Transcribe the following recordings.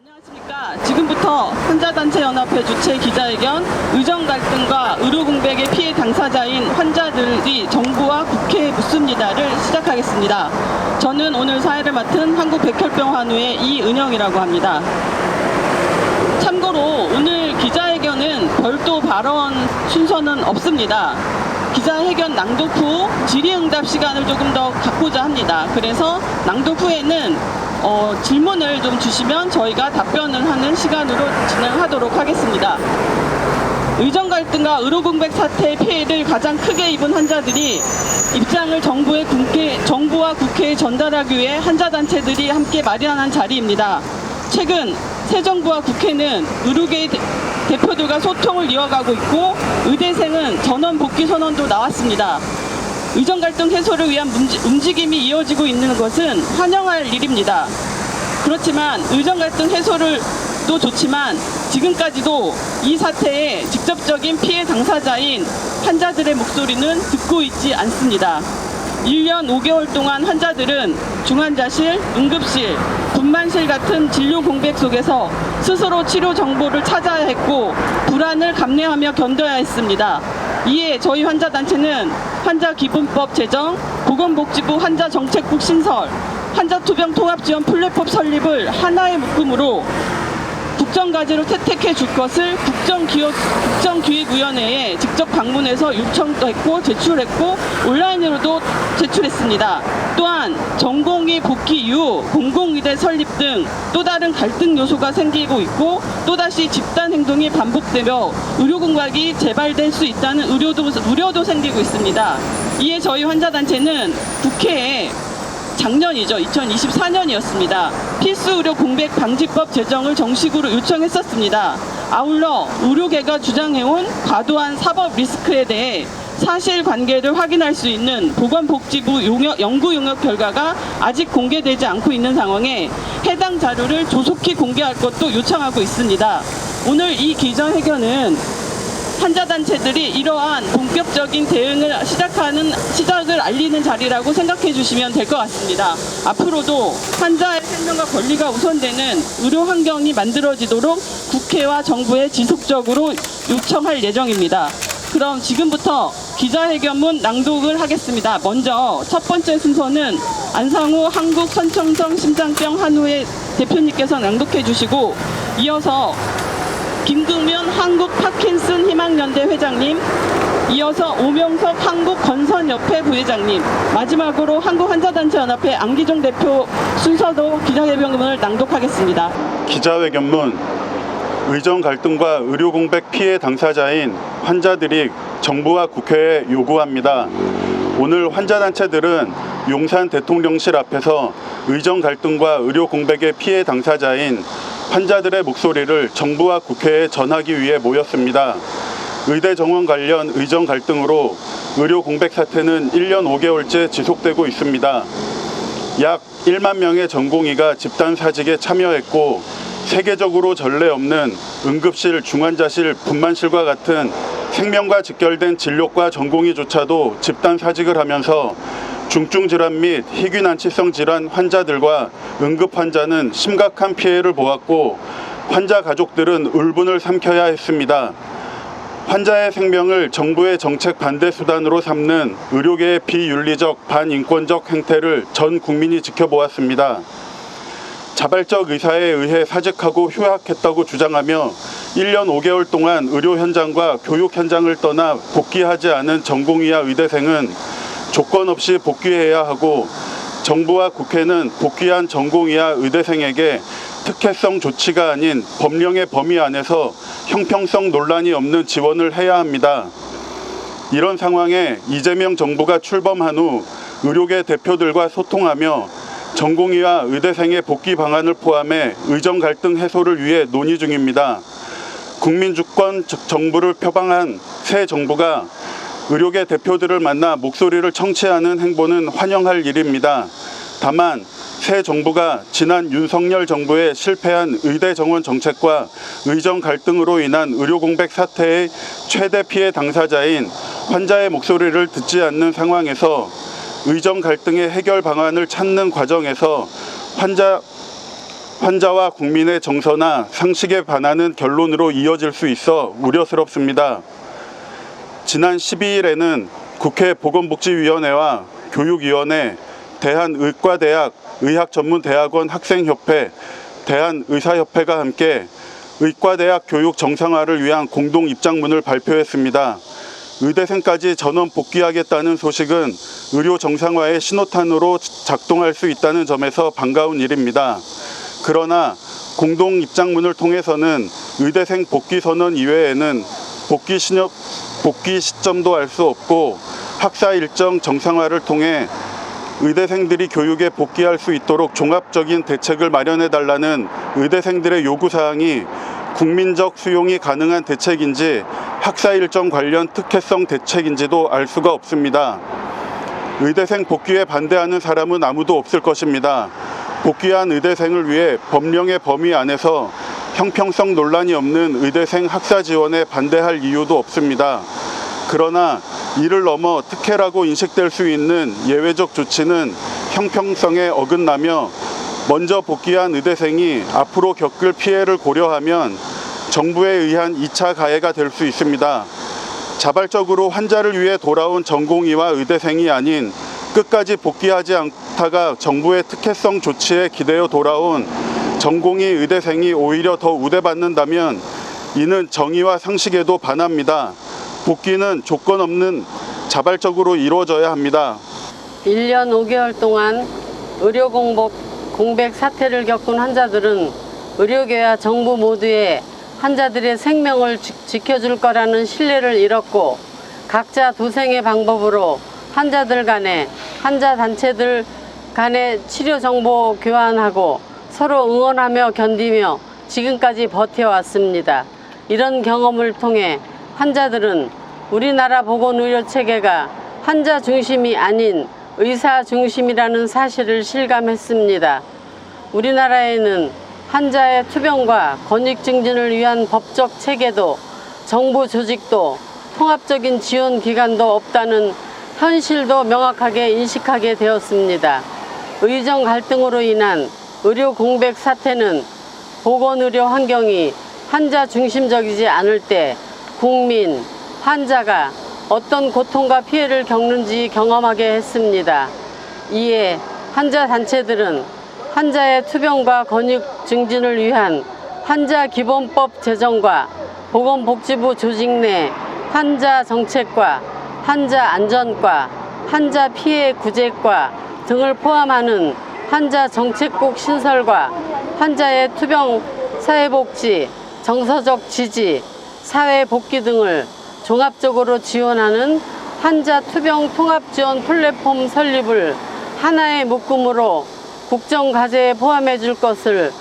안녕하십니까. 지금부터 환자단체연합회 주최 기자회견, 의정 갈등과 의료 공백의 피해 당사자인 환자들이 정부와 국회에 묻습니다를 시작하겠습니다. 저는 오늘 사회를 맡은 한국백혈병환우의 이은영이라고 합니다. 참고로 오늘 기자회견은 별도 발언 순서는 없습니다. 기자회견 낭독 후 질의응답 시간을 조금 더 갖고자 합니다. 그래서 낭독 후에는 질문을 좀 주시면 저희가 답변을 하는 시간으로 진행하도록 하겠습니다. 의정 갈등과 의료 공백 사태의 피해를 가장 크게 입은 환자들이 입장을 정부와 국회에 전달하기 위해 환자단체들이 함께 마련한 자리입니다. 최근 새 정부와 국회는 의료계 대표들과 소통을 이어가고 있고 의대생은 전원 복귀 선언도 나왔습니다. 의정 갈등 해소를 위한 움직임이 이어지고 있는 것은 환영할 일입니다. 그렇지만 의정 갈등 해소도 좋지만 지금까지도 이 사태의 직접적인 피해 당사자인 환자들의 목소리는 듣고 있지 않습니다. 1년 5개월 동안 환자들은 중환자실, 응급실, 분만실 같은 진료 공백 속에서 스스로 치료 정보를 찾아야 했고 불안을 감내하며 견뎌야 했습니다. 이에 저희 환자단체는 환자기본법 제정, 보건복지부 환자정책국 신설, 환자투병 통합지원 플랫폼 설립을 하나의 묶음으로 국정과제로 채택해 줄 것을 국정기획위원회에 직접 방문해서 요청도 했고 제출했고 온라인으로도 제출했습니다. 또한 전공의 복귀 이후 공공의대 설립 등 또 다른 갈등 요소가 생기고 있고 또다시 집단 행동이 반복되며 의료 공백이 재발될 수 있다는 우려도 생기고 있습니다. 이에 저희 환자단체는 국회에 작년이죠. 2024년이었습니다. 필수 의료 공백 방지법 제정을 정식으로 요청했었습니다. 아울러 의료계가 주장해온 과도한 사법 리스크에 대해 사실관계를 확인할 수 있는 보건복지부 연구 용역 결과가 아직 공개되지 않고 있는 상황에 해당 자료를 조속히 공개할 것도 요청하고 있습니다. 오늘 이 기자회견은 환자단체들이 이러한 본격적인 대응을 시작을 알리는 자리라고 생각해 주시면 될 것 같습니다. 앞으로도 환자의 생명과 권리가 우선되는 의료 환경이 만들어지도록 국회와 정부에 지속적으로 요청할 예정입니다. 그럼 지금부터 기자회견문 낭독을 하겠습니다. 먼저 첫 번째 순서는 안상우 한국선천성 심장병 한우회 대표님께서 낭독해 주시고 이어서 김금윤 한국 파킨슨 희망연대 회장님, 이어서 오명석 한국건선협회 부회장님, 마지막으로 한국환자단체연합회 안기종 대표 순서도 기자회견문을 낭독하겠습니다. 기자회견문. 의정 갈등과 의료 공백 피해 당사자인 환자들이 정부와 국회에 요구합니다. 오늘 환자단체들은 용산 대통령실 앞에서 의정 갈등과 의료 공백의 피해 당사자인 환자들의 목소리를 정부와 국회에 전하기 위해 모였습니다. 의대 정원 관련 의정 갈등으로 의료 공백 사태는 1년 5개월째 지속되고 있습니다. 약 1만 명의 전공의가 집단 사직에 참여했고 세계적으로 전례 없는 응급실, 중환자실, 분만실과 같은 생명과 직결된 진료과 전공의조차도 집단 사직을 하면서 중증질환 및 희귀난치성 질환 환자들과 응급 환자는 심각한 피해를 보았고 환자 가족들은 울분을 삼켜야 했습니다. 환자의 생명을 정부의 정책 반대 수단으로 삼는 의료계의 비윤리적 반인권적 행태를 전 국민이 지켜보았습니다. 자발적 의사에 의해 사직하고 휴학했다고 주장하며 1년 5개월 동안 의료 현장과 교육 현장을 떠나 복귀하지 않은 전공의와 의대생은 조건 없이 복귀해야 하고 정부와 국회는 복귀한 전공의와 의대생에게 특혜성 조치가 아닌 법령의 범위 안에서 형평성 논란이 없는 지원을 해야 합니다. 이런 상황에 이재명 정부가 출범한 후 의료계 대표들과 소통하며 전공의와 의대생의 복귀 방안을 포함해 의정 갈등 해소를 위해 논의 중입니다. 국민주권 정부를 표방한 새 정부가 의료계 대표들을 만나 목소리를 청취하는 행보는 환영할 일입니다. 다만 새 정부가 지난 윤석열 정부의 실패한 의대 정원 정책과 의정 갈등으로 인한 의료 공백 사태의 최대 피해 당사자인 환자의 목소리를 듣지 않는 상황에서 의정 갈등의 해결 방안을 찾는 과정에서 환자 환자와 국민의 정서나 상식에 반하는 결론으로 이어질 수 있어 우려스럽습니다. 지난 12일에는 국회 보건복지위원회와 교육위원회, 대한의과대학 의학전문대학원 학생협회, 대한의사협회가 함께 의과대학 교육 정상화를 위한 공동 입장문을 발표했습니다. 의대생까지 전원 복귀하겠다는 소식은 의료 정상화의 신호탄으로 작동할 수 있다는 점에서 반가운 일입니다. 그러나 공동 입장문을 통해서는 의대생 복귀 선언 이외에는 복귀 시점도 알 수 없고 학사 일정 정상화를 통해 의대생들이 교육에 복귀할 수 있도록 종합적인 대책을 마련해달라는 의대생들의 요구사항이 국민적 수용이 가능한 대책인지 학사 일정 관련 특혜성 대책인지도 알 수가 없습니다. 의대생 복귀에 반대하는 사람은 아무도 없을 것입니다. 복귀한 의대생을 위해 법령의 범위 안에서 형평성 논란이 없는 의대생 학사 지원에 반대할 이유도 없습니다. 그러나 이를 넘어 특혜라고 인식될 수 있는 예외적 조치는 형평성에 어긋나며 먼저 복귀한 의대생이 앞으로 겪을 피해를 고려하면 정부에 의한 2차 가해가 될 수 있습니다. 자발적으로 환자를 위해 돌아온 전공의와 의대생이 아닌 끝까지 복귀하지 않다가 정부의 특혜성 조치에 기대어 돌아온 전공의 의대생이 오히려 더 우대받는다면 이는 정의와 상식에도 반합니다. 복귀는 조건 없는 자발적으로 이루어져야 합니다. 1년 5개월 동안 의료 공백 사태를 겪은 환자들은 의료계와 정부 모두에 환자들의 생명을 지켜줄 거라는 신뢰를 잃었고 각자 도생의 방법으로 환자들 간에 환자 단체들 간에 치료 정보 교환하고 서로 응원하며 견디며 지금까지 버텨왔습니다. 이런 경험을 통해 환자들은 우리나라 보건의료 체계가 환자 중심이 아닌 의사 중심이라는 사실을 실감했습니다. 우리나라에는 환자의 투병과 권익 증진을 위한 법적 체계도 정부 조직도 통합적인 지원 기관도 없다는 현실도 명확하게 인식하게 되었습니다. 의정 갈등으로 인한 의료 공백 사태는 보건의료 환경이 환자 중심적이지 않을 때 국민, 환자가 어떤 고통과 피해를 겪는지 경험하게 했습니다. 이에 환자 단체들은 환자의 투병과 권익 증진을 위한 환자기본법 제정과 보건복지부 조직 내 환자 정책과 환자 안전과 환자 피해 구제과 등을 포함하는 환자 정책국 신설과 환자의 투병 사회복지, 정서적 지지, 사회복귀 등을 종합적으로 지원하는 환자 투병 통합지원 플랫폼 설립을 하나의 묶음으로 국정과제에 포함해 줄 것을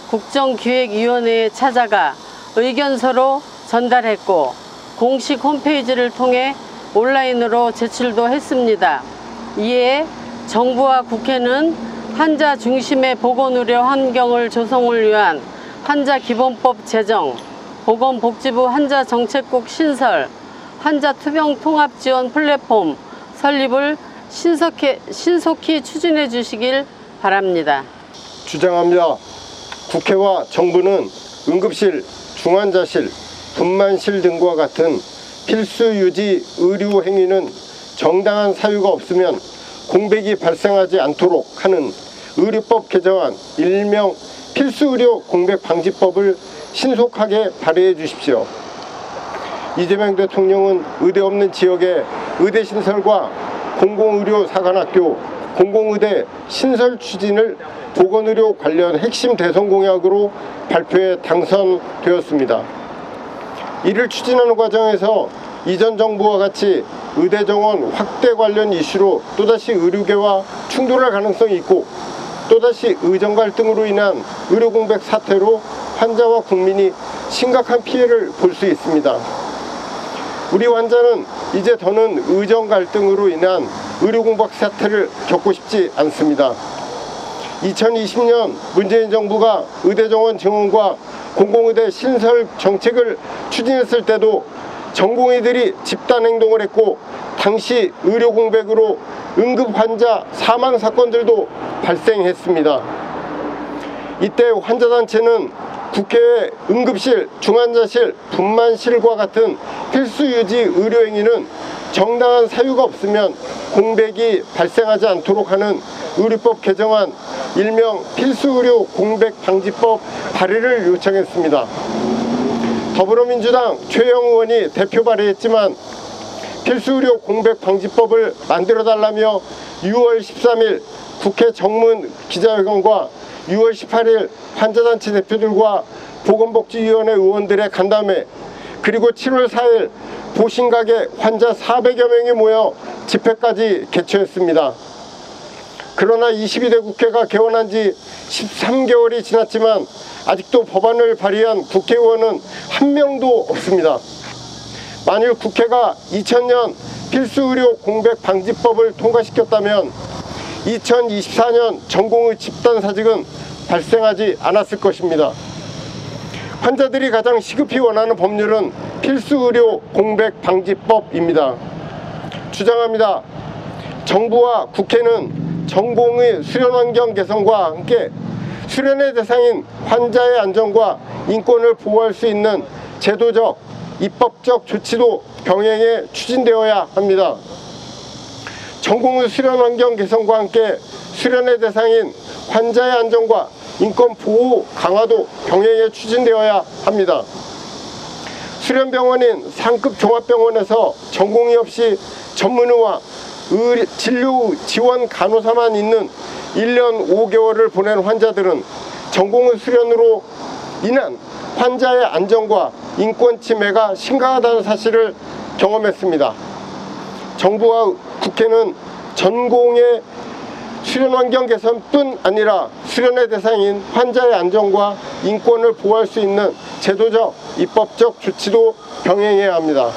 국정기획위원회에 찾아가 의견서로 전달했고 공식 홈페이지를 통해 온라인으로 제출도 했습니다. 이에 정부와 국회는 환자 중심의 보건의료 환경을 조성을 위한 환자기본법 제정, 보건복지부 환자정책국 신설, 환자투병 통합지원 플랫폼 설립을 신속히 추진해 주시길 바랍니다. 주장합니다. 국회와 정부는 응급실, 중환자실, 분만실 등과 같은 필수 유지 의료 행위는 정당한 사유가 없으면 공백이 발생하지 않도록 하는 의료법 개정안 일명 필수의료 공백 방지법을 신속하게 발의해 주십시오. 이재명 대통령은 의대 없는 지역의 의대 신설과 공공의료 사관학교, 공공의대 신설 추진을 보건의료 관련 핵심 대선 공약으로 발표해 당선되었습니다. 이를 추진하는 과정에서 이전 정부와 같이 의대 정원 확대 관련 이슈로 또다시 의료계와 충돌할 가능성이 있고 또다시 의정 갈등으로 인한 의료 공백 사태로 환자와 국민이 심각한 피해를 볼 수 있습니다. 우리 환자는 이제 더는 의정 갈등으로 인한 의료 공백 사태를 겪고 싶지 않습니다. 2020년 문재인 정부가 의대 정원 증원과 공공의대 신설 정책을 추진했을 때도 전공의들이 집단 행동을 했고 당시 의료 공백으로 응급 환자 사망 사건들도 발생했습니다. 이때 환자단체는 국회의 응급실, 중환자실, 분만실과 같은 필수 유지 의료행위는 정당한 사유가 없으면 공백이 발생하지 않도록 하는 의료법 개정안 일명 필수의료 공백방지법 발의를 요청했습니다. 더불어민주당 최영 의원이 대표 발의했지만 필수의료 공백방지법을 만들어달라며 6월 13일 국회 정문 기자회견과 6월 18일 환자단체 대표들과 보건복지위원회 의원들의 간담회, 그리고 7월 4일 보신각에 환자 400여 명이 모여 집회까지 개최했습니다. 그러나 22대 국회가 개원한 지 13개월이 지났지만 아직도 법안을 발의한 국회의원은 한 명도 없습니다. 만일 국회가 2000년 필수의료 공백방지법을 통과시켰다면 2024년 전공의 집단사직은 발생하지 않았을 것입니다. 환자들이 가장 시급히 원하는 법률은 필수의료 공백방지법입니다. 주장합니다. 정부와 국회는 전공의 수련환경 개선과 함께 수련의 대상인 환자의 안전과 인권을 보호할 수 있는 제도적, 입법적 조치도 병행해 추진되어야 합니다. 전공의 수련환경 개선과 함께 수련의 대상인 환자의 안전과 인권 보호 강화도 병행해 추진되어야 합니다. 수련병원인 상급 종합병원에서 전공의 없이 전문의와 진료 지원 간호사만 있는 1년 5개월을 보낸 환자들은 전공의 수련으로 인한 환자의 안전과 인권 침해가 심각하다는 사실을 경험했습니다. 정부와 국회는 전공의 수련 환경 개선뿐 아니라 수련의 대상인 환자의 안전과 인권을 보호할 수 있는 제도적, 입법적 조치도 병행해야 합니다.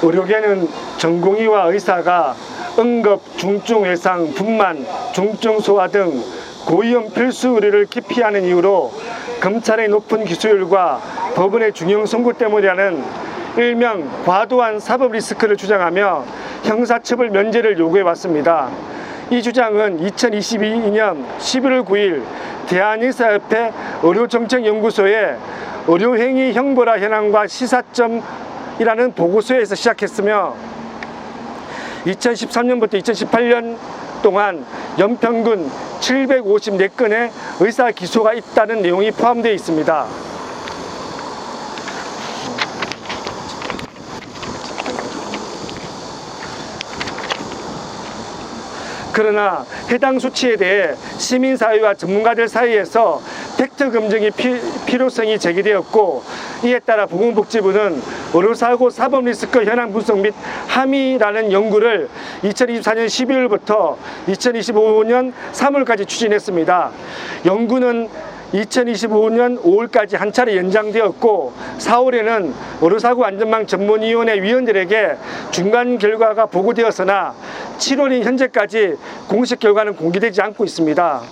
의료계는 전공의와 의사가 응급, 중증 외상, 분만, 중증 소화 등 고위험 필수 의료를 기피하는 이유로 검찰의 높은 기소율과 법원의 중형 선고 때문이라는 일명 과도한 사법 리스크를 주장하며 형사처벌 면제를 요구해왔습니다. 이 주장은 2022년 11월 9일 대한의사협회 의료정책연구소의 의료행위 형벌화 현황과 시사점이라는 보고서에서 시작했으며 2013년부터 2018년 동안 연평균 754건의 의사 기소가 있다는 내용이 포함되어 있습니다. 그러나 해당 수치에 대해 시민사회와 전문가들 사이에서 팩트 검증의 필요성이 제기되었고, 이에 따라 보건복지부는 의료사고 사법리스크 현황 분석 및 함의라는 연구를 2024년 12월부터 2025년 3월까지 추진했습니다. 연구는 2025년 5월까지 한 차례 연장되었고, 4월에는 의료사고 안전망 전문위원회 위원들에게 중간 결과가 보고되었으나 7월인 현재까지 공식 결과는 공개되지 않고 있습니다.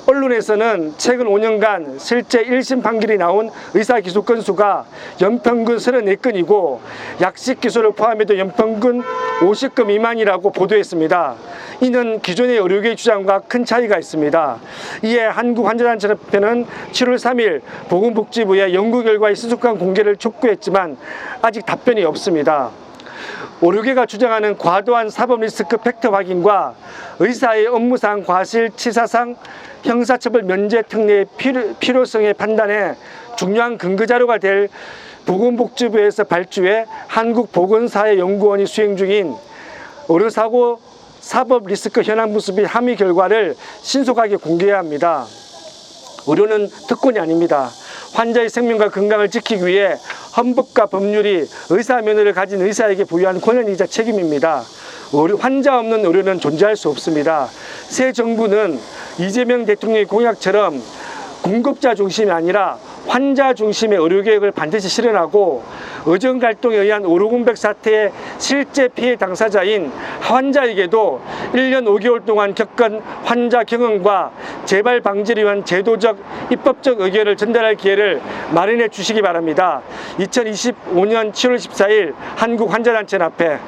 언론에서는 최근 5년간 실제 1심 판결이 나온 의사 기소 건수가 연평균 34건이고 약식 기소를 포함해도 연평균 50건 미만이라고 보도했습니다. 이는 기존의 의료계의 주장과 큰 차이가 있습니다. 이에 한국환자단체협회는 7월 3일 보건복지부의 연구 결과의 신속한 공개를 촉구했지만 아직 답변이 없습니다. 의료계가 주장하는 과도한 사법 리스크 팩트 확인과 의사의 업무상 과실치사상 형사처벌 면제 특례의 필요성의 판단에 중요한 근거자료가 될 보건복지부에서 발주해 한국보건사회연구원이 수행 중인 의료사고 사법 리스크 현황 분석 및 함의 결과를 신속하게 공개해야 합니다. 의료는 특권이 아닙니다. 환자의 생명과 건강을 지키기 위해 헌법과 법률이 의사 면허를 가진 의사에게 부여한 권한이자 책임입니다. 환자 없는 의료는 존재할 수 없습니다. 새 정부는 이재명 대통령의 공약처럼 공급자 중심이 아니라 환자 중심의 의료개혁을 반드시 실현하고 의정 갈등에 의한 의료공백 사태의 실제 피해 당사자인 환자에게도 1년 5개월 동안 겪은 환자 경험과 재발 방지를 위한 제도적, 입법적 의견을 전달할 기회를 마련해 주시기 바랍니다. 2025년 7월 14일 한국환자단체협회.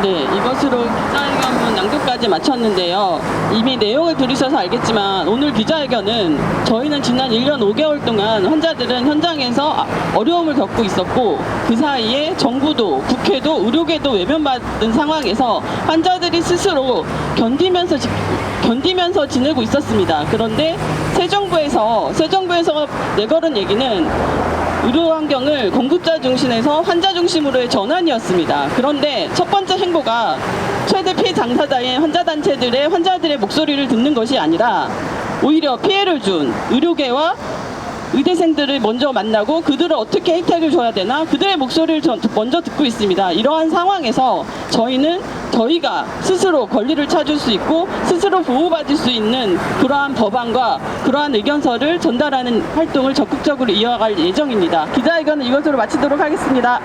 네, 이것으로 기자회견문 낭독까지 마쳤는데요. 이미 내용을 들으셔서 알겠지만 오늘 기자회견은 저희는 지난 1년 5개월 동안 환자들은 현장에서 어려움을 겪고 있었고 그 사이에 정부도 국회도 의료계도 외면받은 상황에서 환자들이 스스로 견디면서 지내고 있었습니다. 그런데 새 정부에서 내걸은 얘기는 의료 환경을 공급자 중심에서 환자 중심으로의 전환이었습니다. 그런데 첫 번째 행보가 최대 피해 당사자인 환자들의 목소리를 듣는 것이 아니라 오히려 피해를 준 의료계와 의대생들을 먼저 만나고 그들을 어떻게 혜택을 줘야 되나 그들의 목소리를 먼저 듣고 있습니다. 이러한 상황에서 저희가 스스로 권리를 찾을 수 있고 스스로 보호받을 수 있는 그러한 법안과 그러한 의견서를 전달하는 활동을 적극적으로 이어갈 예정입니다. 기자회견은 이것으로 마치도록 하겠습니다.